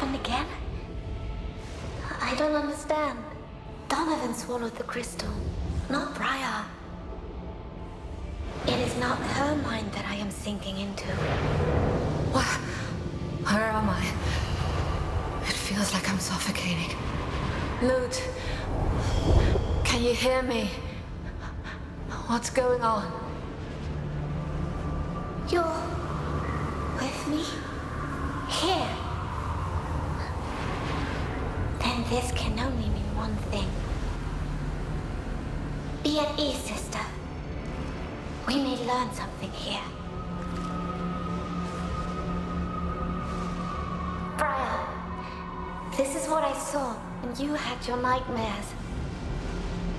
happened again? I don't understand. Donovan swallowed the crystal, not Briar. It is not her mind that I am sinking into. What? Where am I? It feels like I'm suffocating. Lute, can you hear me? What's going on? You're with me? Here. Then this can only mean one thing. Be at ease, sister. We may learn something here. Briar, this is what I saw when you had your nightmares.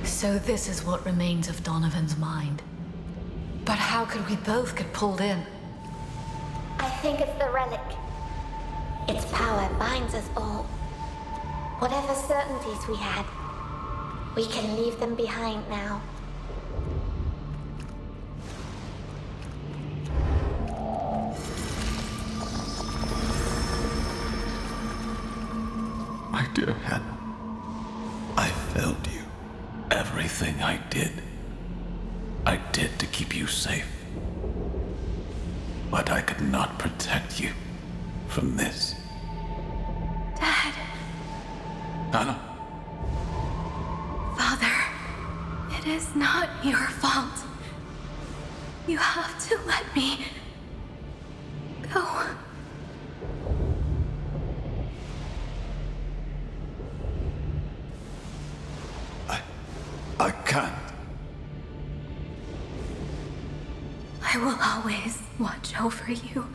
So this is what remains of Donovan's mind. But how could we both get pulled in? I think it's the relic. Its power binds us all. Whatever certainties we had, we can leave them behind now. My dear Hannah, I failed you. Everything I did to keep you safe. But I could not protect you from this. Dad. Hannah? Father, it is not your fault. You have to let me go. I can't. I will always watch over you.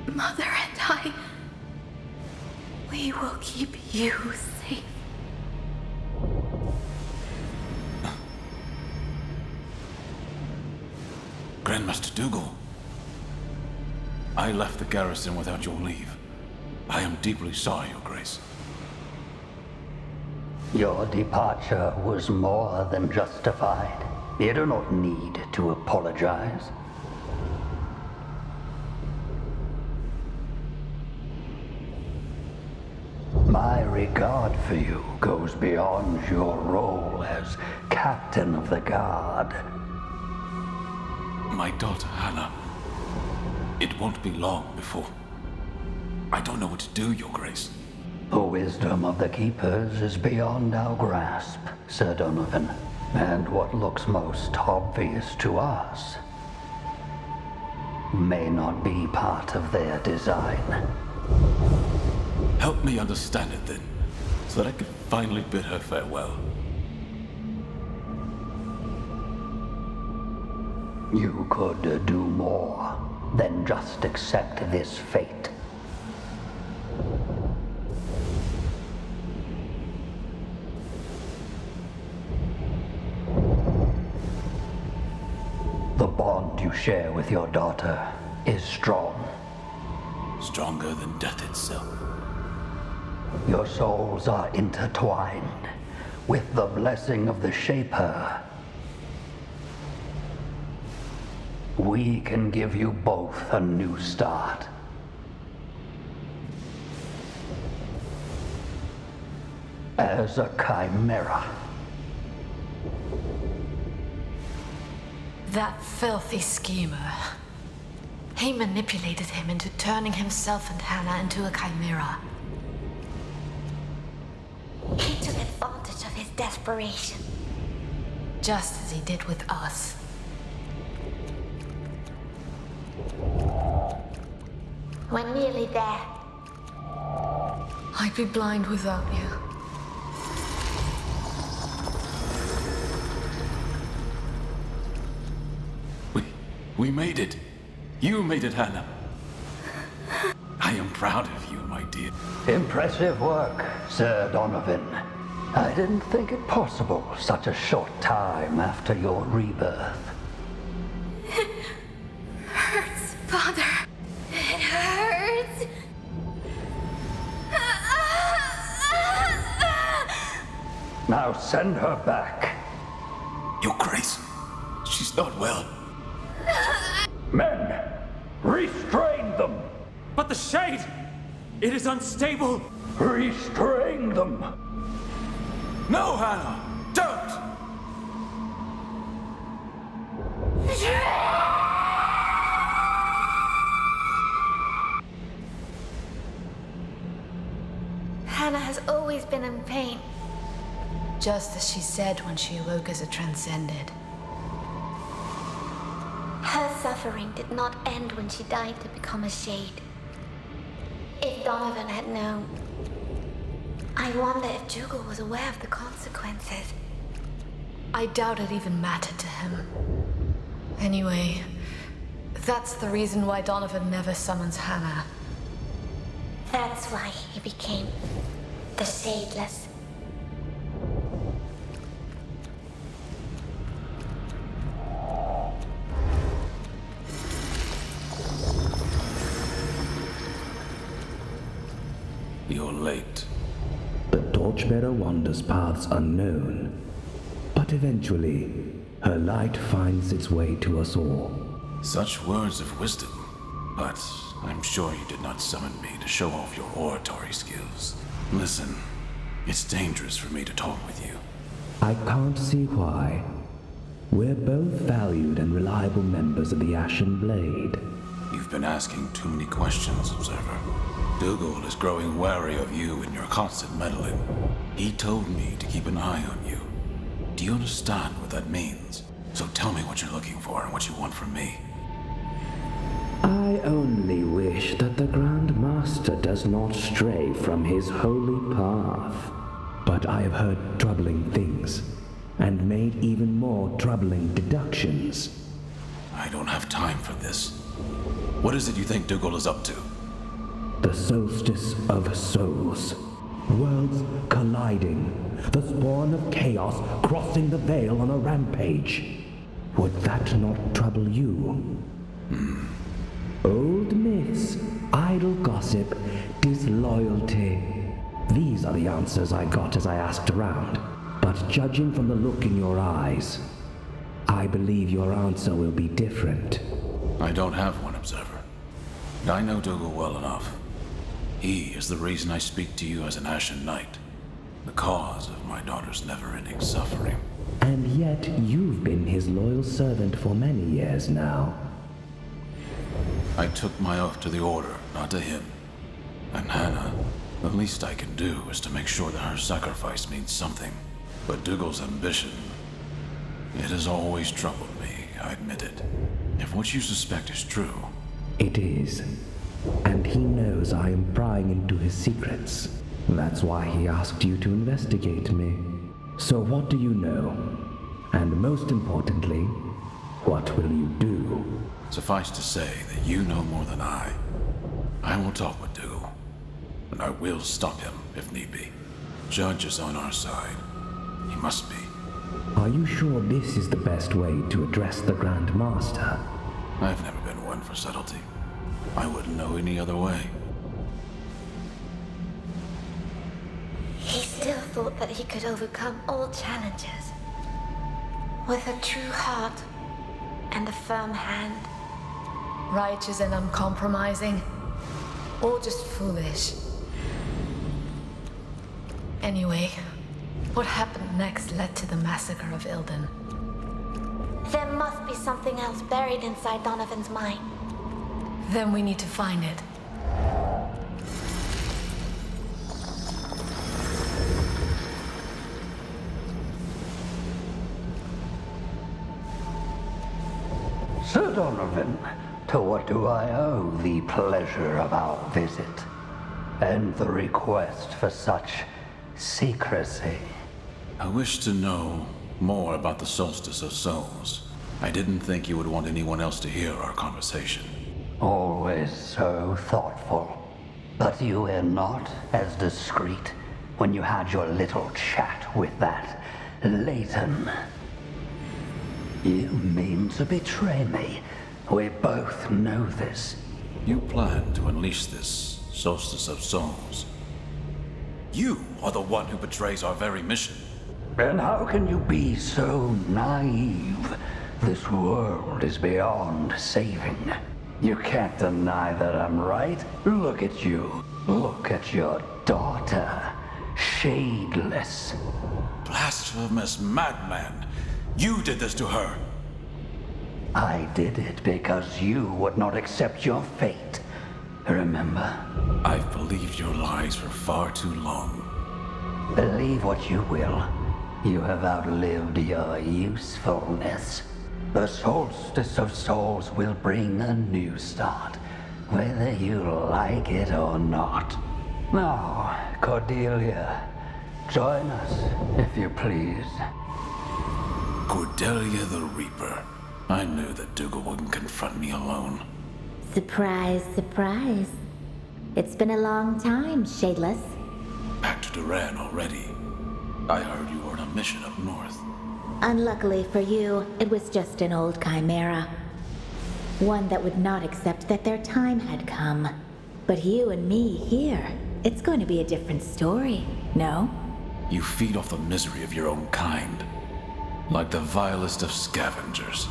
Mother and I, we will keep you safe. Grandmaster Dougal, I left the garrison without your leave. I am deeply sorry, Your Grace. Your departure was more than justified. You do not need to apologize. My regard for you goes beyond your role as Captain of the Guard. My daughter, Hannah. It won't be long before... I don't know what to do, Your Grace. The wisdom of the Keepers is beyond our grasp, Sir Donovan. And what looks most obvious to us may not be part of their design. Help me understand it then, so that I can finally bid her farewell. You could do more than just accept this fate. The bond you share with your daughter is strong. Stronger than death itself. Your souls are intertwined with the blessing of the Shaper. We can give you both a new start. As a chimera. That filthy schemer. He manipulated him into turning himself and Hannah into a chimera. He took advantage of his desperation. Just as he did with us. We're nearly there. I'd be blind without you. We made it. You made it, Hannah. I am proud of you, my dear. Impressive work, Sir Donovan. I didn't think it possible such a short time after your rebirth. It hurts, Father. It hurts. Now send her back. Your Grace, she's not well. Men, restrain them! But the Shade! It is unstable! Restrain them! No, Hannah! Don't! Hannah has always been in pain. Just as she said when she awoke as a transcended. Her suffering did not end when she died to become a shade. If Donovan had known... I wonder if Dougal was aware of the consequences. I doubt it even mattered to him. Anyway, that's the reason why Donovan never summons Hannah. That's why he became the Shadeless. You're late. The Torchbearer wanders paths unknown, but eventually, her light finds its way to us all. Such words of wisdom. But I'm sure you did not summon me to show off your oratory skills. Listen, it's dangerous for me to talk with you. I can't see why. We're both valued and reliable members of the Ashen Blade. You've been asking too many questions, Observer. Dougal is growing wary of you and your constant meddling. He told me to keep an eye on you. Do you understand what that means? So tell me what you're looking for and what you want from me. I only wish that the Grand Master does not stray from his holy path. But I have heard troubling things, and made even more troubling deductions. I don't have time for this. What is it you think Dougal is up to? The solstice of souls. Worlds colliding. The spawn of chaos crossing the veil on a rampage. Would that not trouble you? Old myths, idle gossip, disloyalty. These are the answers I got as I asked around. But judging from the look in your eyes, I believe your answer will be different. I don't have one, Observer. I know Dougal well enough. He is the reason I speak to you as an Ashen Knight. The cause of my daughter's never-ending suffering. And yet you've been his loyal servant for many years now. I took my oath to the Order, not to him. And Hannah, the least I can do is to make sure that her sacrifice means something. But Dougal's ambition, it has always troubled me, I admit it. If what you suspect is true... It is. And he knows I am prying into his secrets. That's why he asked you to investigate me. So what do you know? And most importantly, what will you do? Suffice to say that you know more than I. I will talk with Dougal, and I will stop him if need be. Judge is on our side. He must be. Are you sure this is the best way to address the Grand Master? I've never been one for subtlety. I wouldn't know any other way. He still thought that he could overcome all challenges. With a true heart and a firm hand. Righteous and uncompromising, or just foolish. Anyway, what happened next led to the massacre of Ilden. There must be something else buried inside Donovan's mind. Then we need to find it. Sir Donovan, to what do I owe the pleasure of our visit? And the request for such secrecy? I wish to know more about the Solstice of Souls. I didn't think you would want anyone else to hear our conversation. Always so thoughtful. But you were not as discreet when you had your little chat with that Leighton. You mean to betray me. We both know this. You plan to unleash this Solstice of Souls. You are the one who betrays our very mission. And how can you be so naive? This world is beyond saving. You can't deny that I'm right. Look at you. Look at your daughter, Shadeless. Blasphemous madman! You did this to her! I did it because you would not accept your fate. Remember? I've believed your lies for far too long. Believe what you will. You have outlived your usefulness. The Solstice of Souls will bring a new start, whether you like it or not. Now, Cordelia, join us, if you please. Cordelia the Reaper. I knew that Dougal wouldn't confront me alone. Surprise, surprise. It's been a long time, Shadeless. Back to Duran already. I heard you were on a mission up north. Unluckily for you, it was just an old chimera. One that would not accept that their time had come. But you and me here, it's going to be a different story, no? You feed off the misery of your own kind. Like the vilest of scavengers.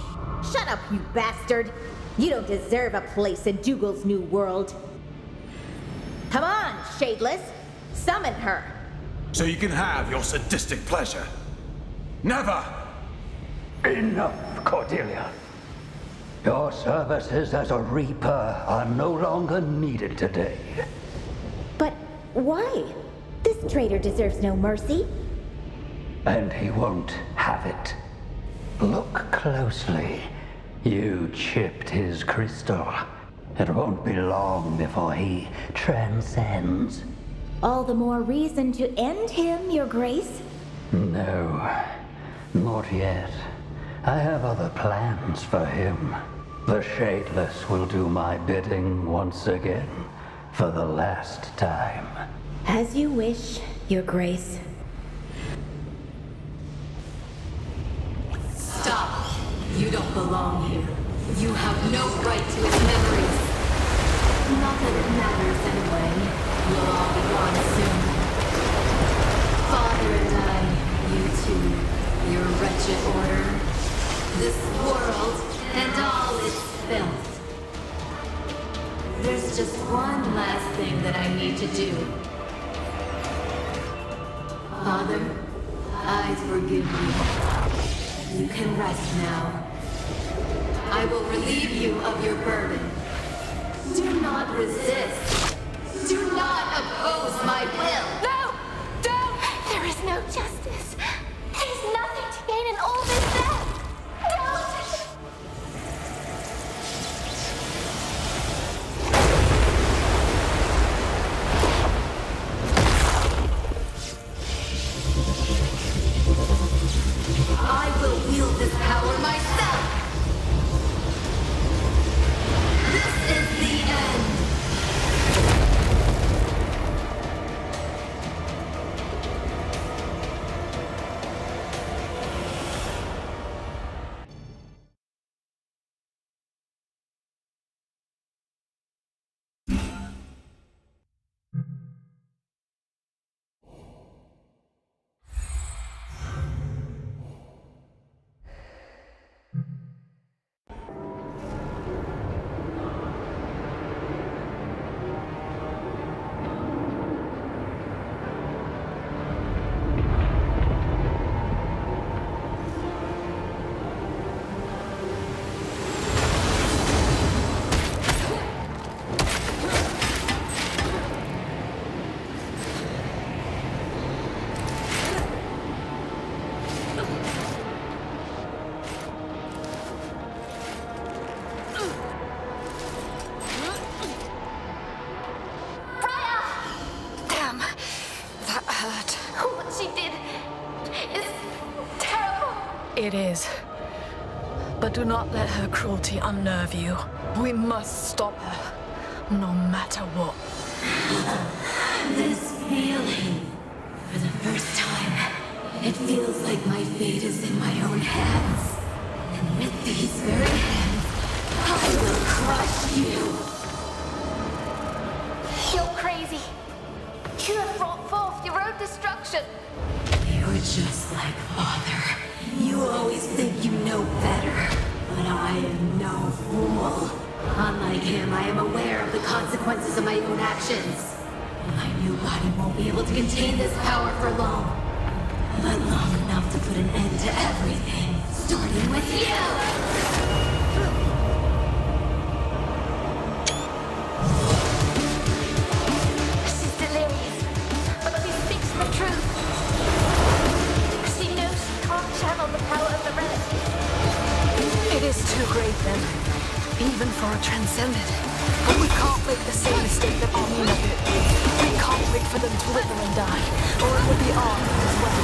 Shut up, you bastard! You don't deserve a place in Dougal's new world. Come on, Shadeless! Summon her! So you can have your sadistic pleasure. Never! Enough, Cordelia. Your services as a Reaper are no longer needed today. But why? This traitor deserves no mercy. And he won't have it. Look closely. You chipped his crystal. It won't be long before he transcends. All the more reason to end him, Your Grace. No, not yet. I have other plans for him. The Shadeless will do my bidding once again, for the last time. As you wish, Your Grace. Stop! You don't belong here. You have no right to his memories. Not that it matters anyway. We'll all be gone soon. Father and I, you two, your wretched order, this world, and all its filth. There's just one last thing that I need to do. Father, I forgive you. You can rest now. I will relieve you of your burden. Do not resist. Do not oppose my will. No! Don't! There is no justice. There's nothing to gain in all this death. Don't! I will wield this power myself. This is the end. It is. But do not let her cruelty unnerve you. We must stop her, no matter what. This feeling. For the first time, it feels like my fate is in my own hands. And with these very hands, I will crush you. You're crazy. You have brought forth your own destruction. You're just like Father. You always think you know better, but I am no fool. Unlike him, I am aware of the consequences of my own actions. My new body won't be able to contain this power for long. But long enough to put an end to everything, starting with you! She's delirious, but she speaks the truth. She knows she can't channel the power of the relic. It is too great then, even for a transcendent. But we can't make the same mistake that Amina did. We can't wait for them to wither and die, or it will be ours as well.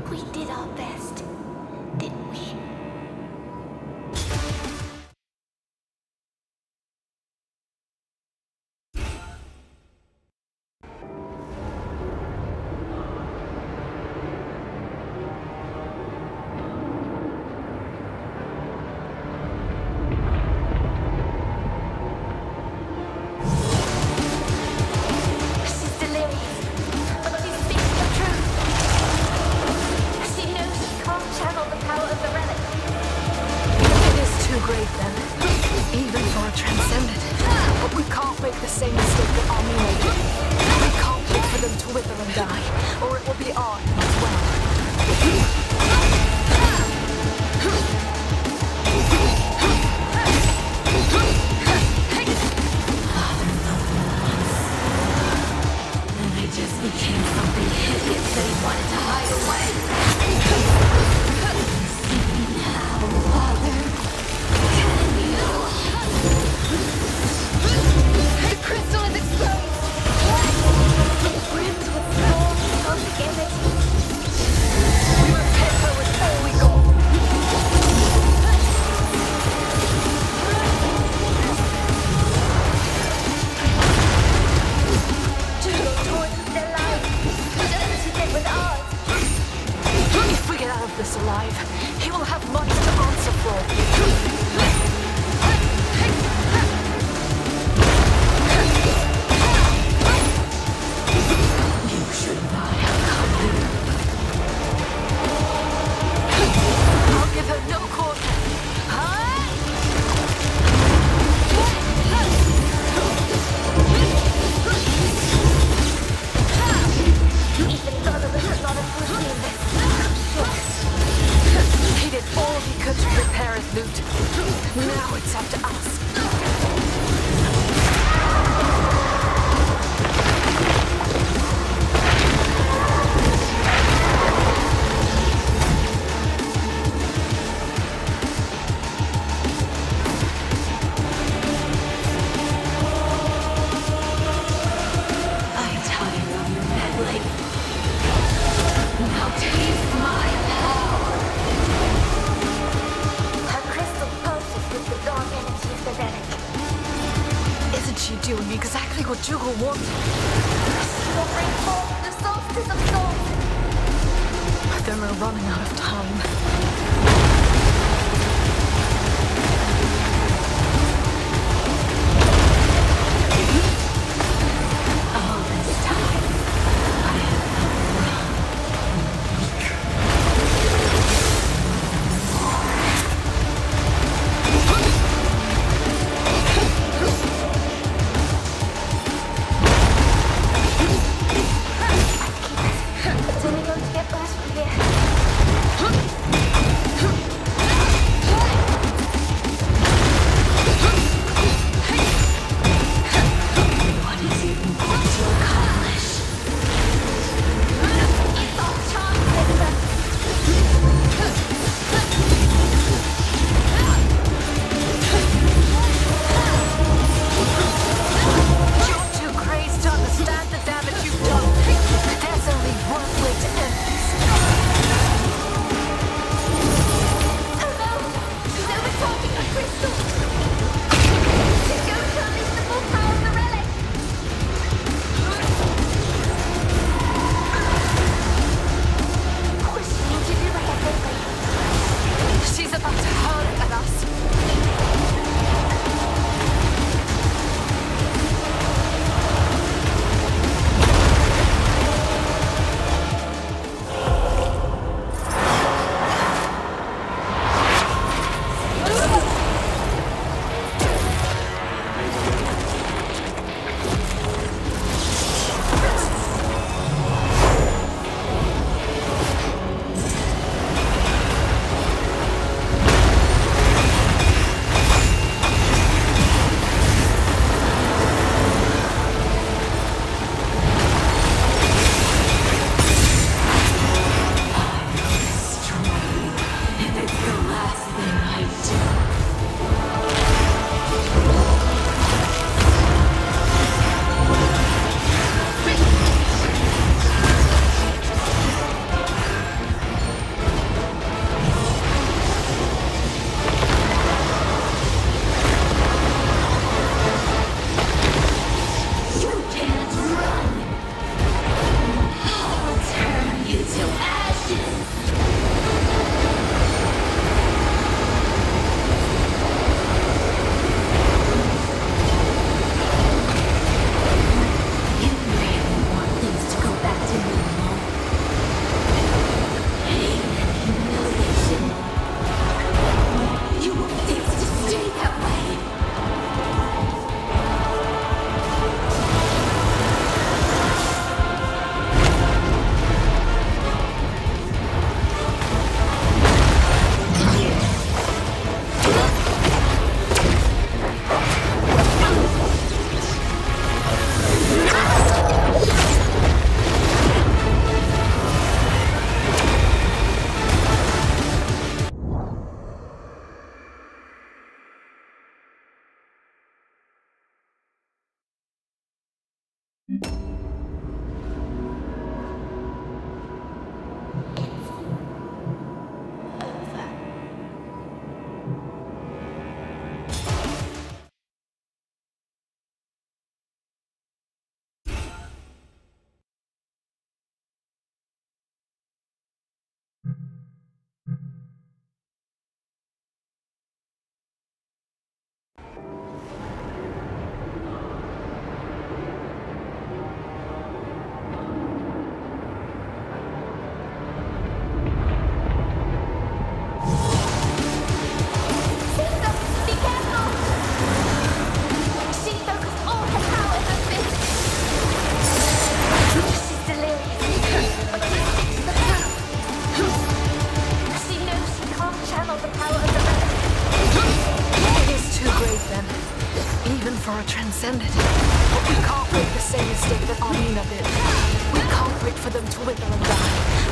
We did our best, didn't we? make the same mistake that Amina did. We can't wait for them to wither and die, or it will be ours as well. this alive, he will have much to answer for. I'll give her no quarter. Even Donovan would not have foreseen this. He did all he could to prepare his loot. Now it's up to us. I'm tired of your meddling. Now taste my power. Her crystal pulses with the dark energy of the relic. Isn't she doing exactly what Dougal wanted? She will bring forth the solstice of souls. Then we're running out of time. All this time, I have felt It's only going to get worse from here. what is it you want to accomplish? It's our chance, sister. You're too crazed to understand the damage you've done. There's only one way to end this. Oh no! They were talking of crystal! To go to unleash the full power of the relic! What is she going to do with it? She's about to hurl it at us. It's the last thing I do. You can't run. I'll turn you to ashes. You really want things to go back to normal. Pain and humiliation. You want things to stay that way.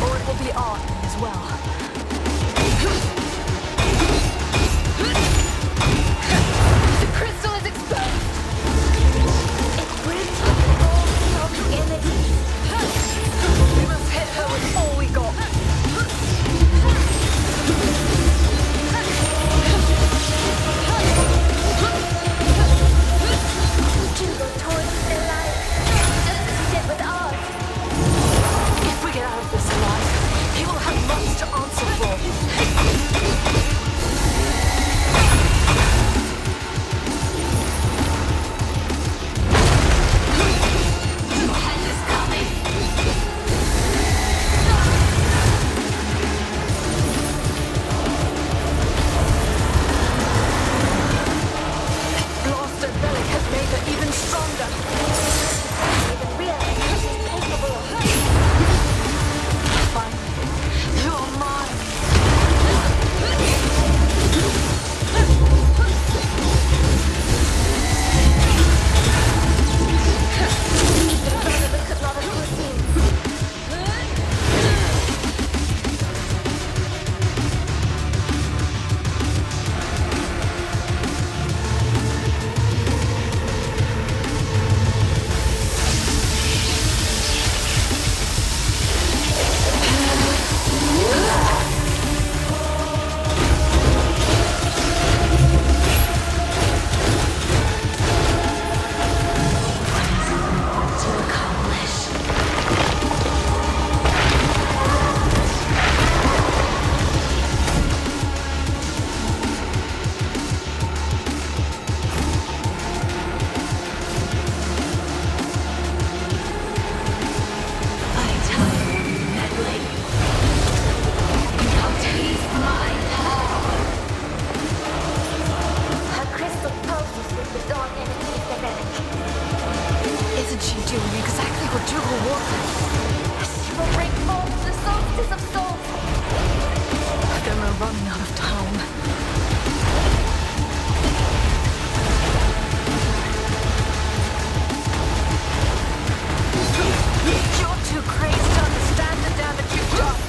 or it will be our end as well. The crystal is exposed! It breaks all smoke energies. We must hit her with all we got. Dougal towards their life, just as he did with ours. If we get out of this alive, he will have much to answer for. Blaster relic has made her even stronger. Even realize what she's capable of. Finally, you are mine. Look at Lava Kusin. Her crystal pulses with the dawn energy of the relic. Isn't she doing exactly what Dougal wanted? She will bring forth the solstice of souls. Then we're running out of time. You're too crazy to understand the damage you've done.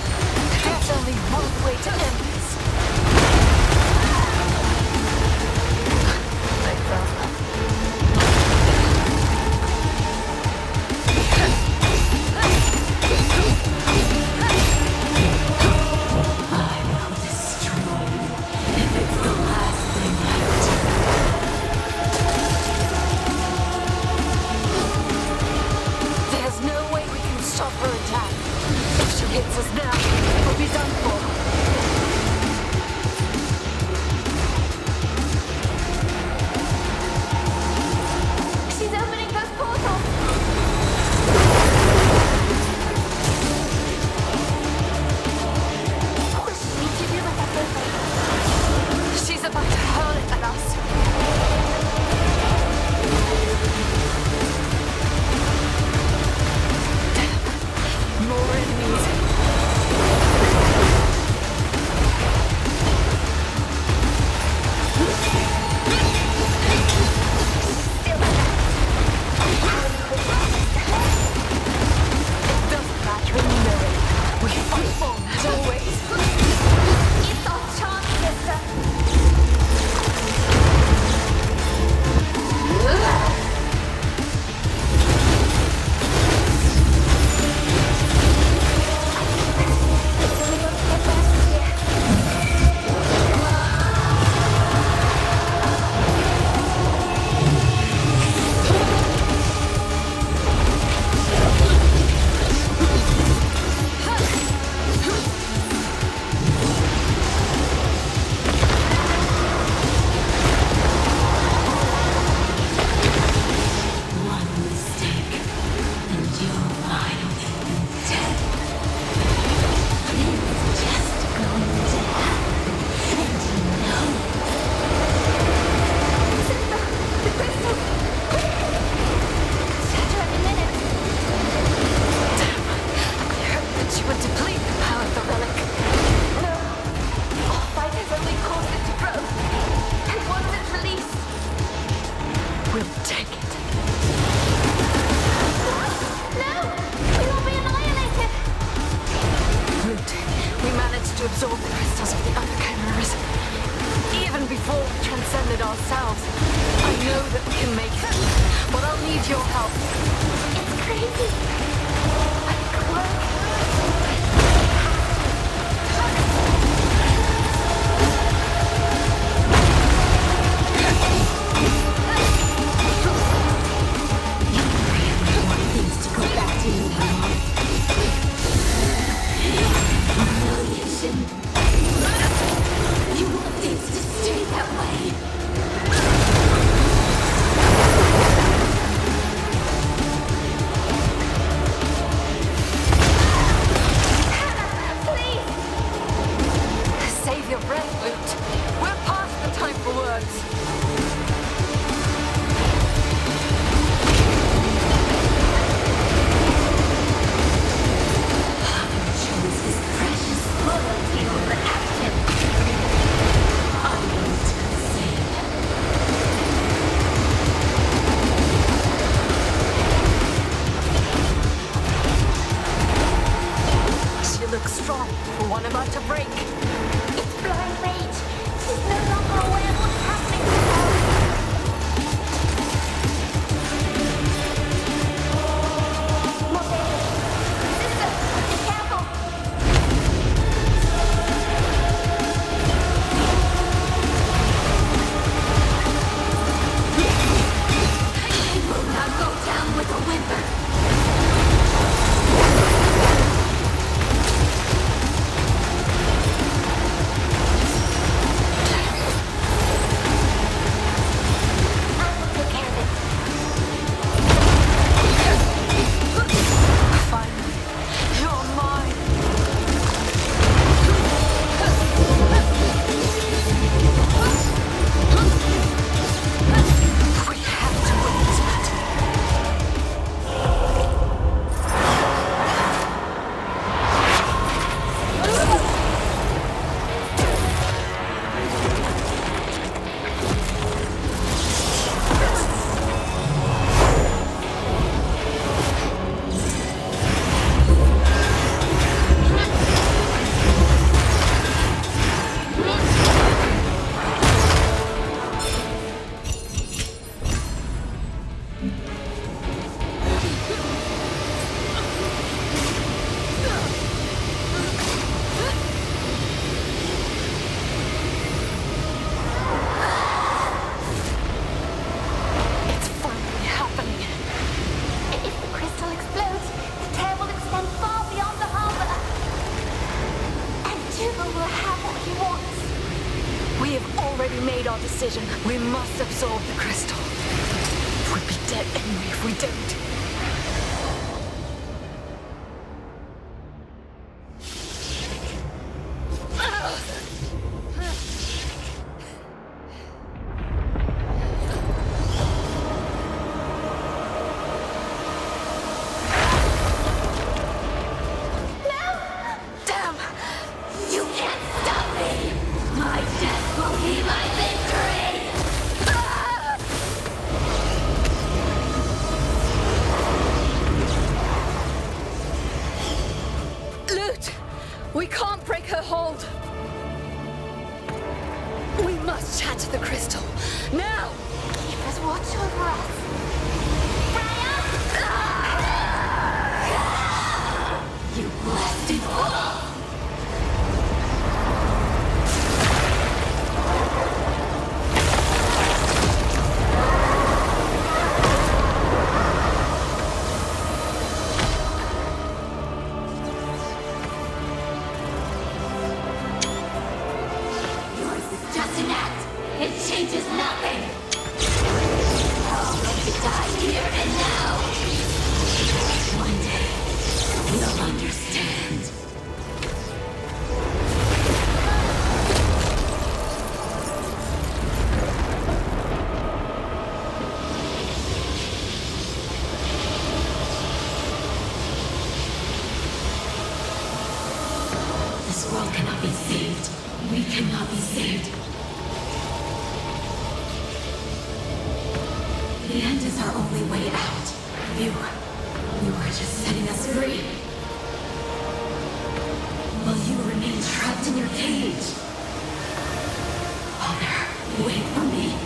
There's only one way to end this. I fell. There's no way we can stop her attack. If she hits us now, we'll be done for. She's opening those portals. Push me to do like that. She's about to hurl it at us. More enemies. to absorb the crystals of the other chimeras. Even before we transcended ourselves, I know that we can make it, but I'll need your help. It's crazy. But it could work. Decision. We must absorb the crystal. We'd be dead anyway if we don't. We can't break her hold. We must shatter the crystal. Now! Keepers, watch over us. Freya! You blasted wolf! It changes nothing! I'll let you die here and now! One day, you'll understand. This world cannot be saved. We cannot be saved. The end is our only way out. You were just setting us free. Will you remain true? trapped in your cage. Father, wait for me.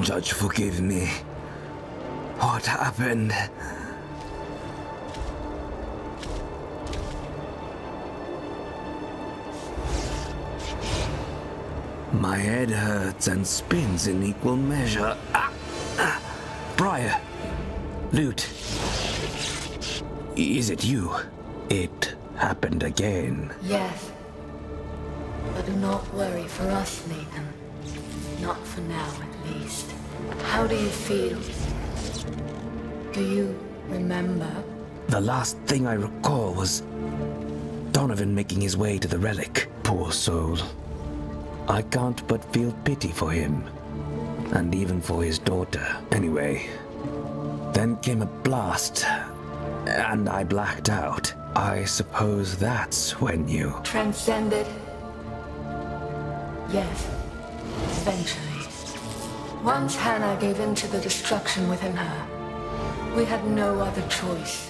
Judge, forgive me. What happened? My head hurts and spins in equal measure. Briar! Lute! Is it you? It happened again. Yes. But do not worry for us, Nathan. Not for now, at least. How do you feel? Do you remember? The last thing I recall was Donovan making his way to the relic. Poor soul. I can't but feel pity for him. And even for his daughter. Anyway, then came a blast, and I blacked out. I suppose that's when you... Transcended? Yes. Eventually. Once Hannah gave in to the destruction within her, we had no other choice.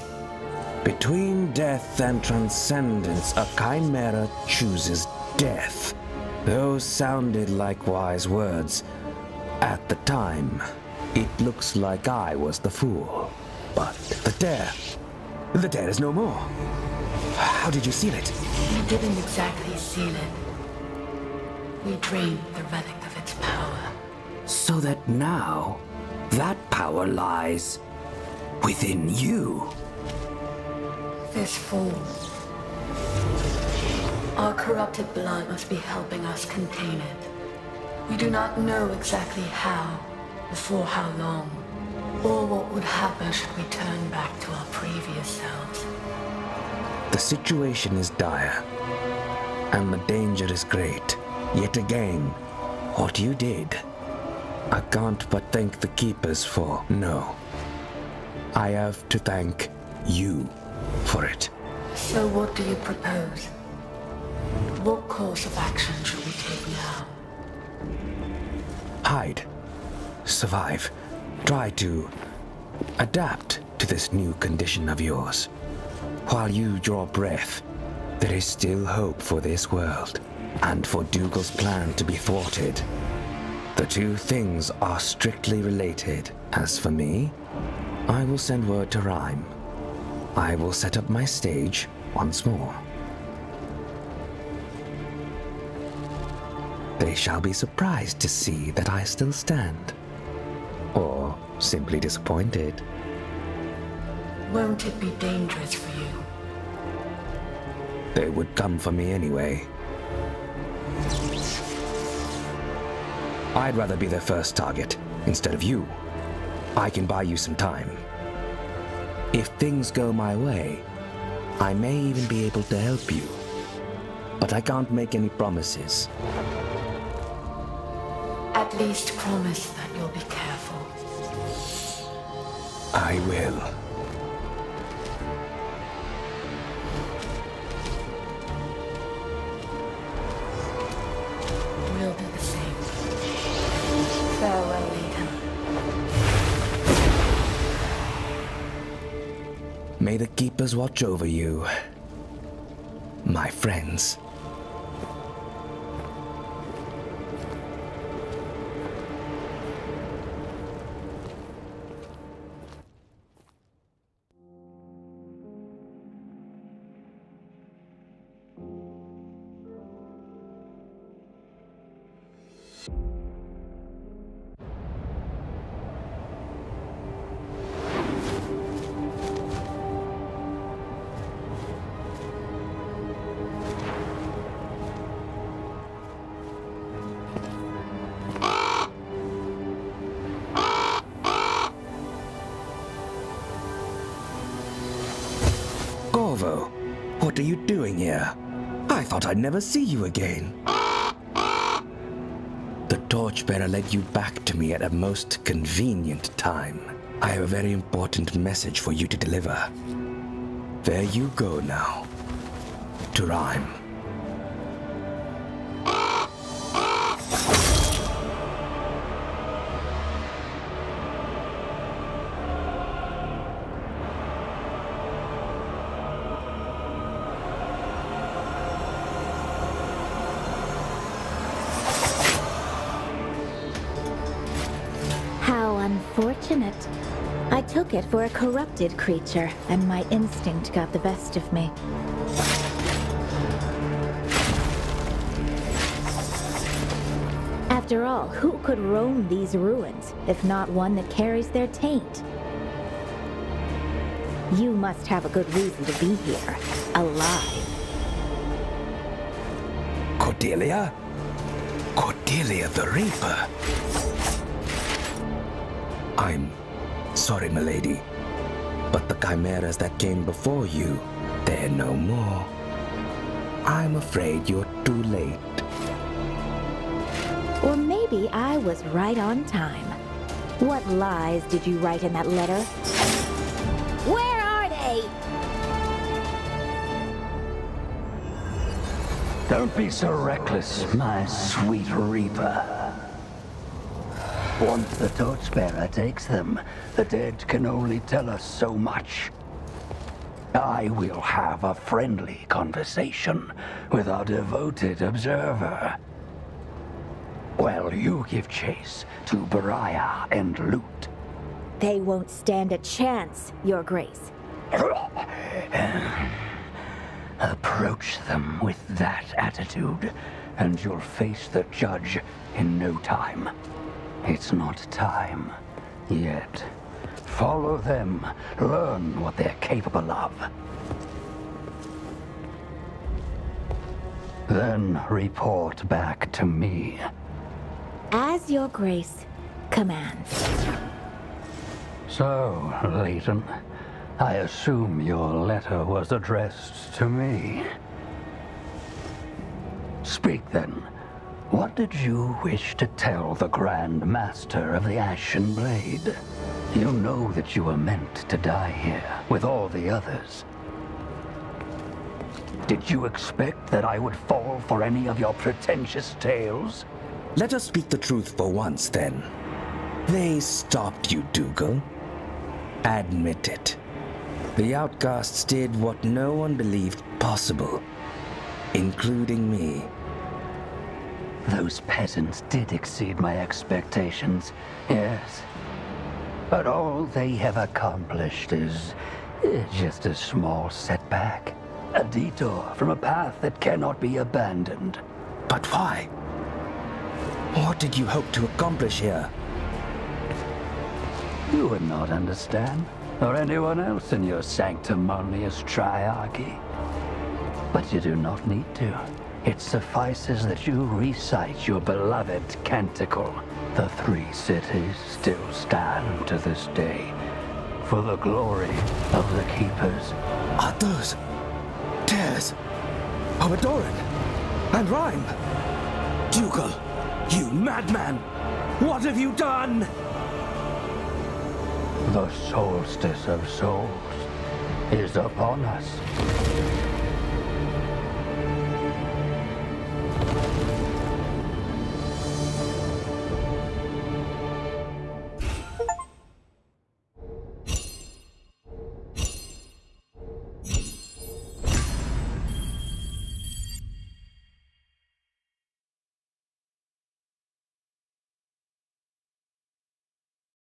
Between death and transcendence, a chimera chooses death. Those sounded like wise words. At the time, it looks like I was the fool. But the dare is no more. How did you seal it? We didn't exactly seal it. We drained the relic of its power. So that now, that power lies within you. This fool. Our corrupted blood must be helping us contain it. We do not know exactly how, or for how long, or what would happen should we turn back to our previous selves. The situation is dire, and the danger is great. Yet again, what you did, I can't but thank the Keepers for. No, I have to thank you for it. So what do you propose? What course of action should we take now? Hide. Survive. Try to adapt to this new condition of yours. While you draw breath, there is still hope for this world, and for Dougal's plan to be thwarted. The two things are strictly related. As for me, I will send word to Rhyme. I will set up my stage once more. They shall be surprised to see that I still stand. Or simply disappointed. Won't it be dangerous for you? They would come for me anyway. I'd rather be their first target, instead of you. I can buy you some time. If things go my way, I may even be able to help you. But I can't make any promises. At least promise that you'll be careful. I will. May the Keepers watch over you, my friends. Corvo, what are you doing here? I thought I'd never see you again. The Torchbearer led you back to me at a most convenient time. I have a very important message for you to deliver. There you go now. To Rhyme. Unfortunate. I took it for a corrupted creature, and my instinct got the best of me. After all, who could roam these ruins, if not one that carries their taint? You must have a good reason to be here, alive. Cordelia? Cordelia the Reaper? I'm sorry, milady, but the chimeras that came before you, they're no more. I'm afraid you're too late. Or maybe I was right on time. What lies did you write in that letter? Where are they? Don't be so reckless, my sweet Reaper. Once the Torchbearer takes them, the dead can only tell us so much. I will have a friendly conversation with our devoted observer. While you give chase to Beriah and loot. They won't stand a chance, Your Grace. Approach them with that attitude, and you'll face the judge in no time. It's not time yet. Follow them. Learn what they're capable of. Then report back to me. As Your Grace commands. So, Layton, I assume your letter was addressed to me. Speak then. What did you wish to tell the Grand Master of the Ashen Blade? You know that you were meant to die here, with all the others. Did you expect that I would fall for any of your pretentious tales? Let us speak the truth for once, then. They stopped you, Dougal. Admit it. The outcasts did what no one believed possible, including me. Those peasants did exceed my expectations, yes. But all they have accomplished is just a small setback. A detour from a path that cannot be abandoned. But why? What did you hope to accomplish here? You would not understand, or anyone else in your sanctimonious triarchy. But you do not need to. It suffices that you recite your beloved canticle. The 3 cities still stand to this day, for the glory of the Keepers. Are those tears of Adoran and Rhyme? Dougal, you madman! What have you done? The solstice of souls is upon us.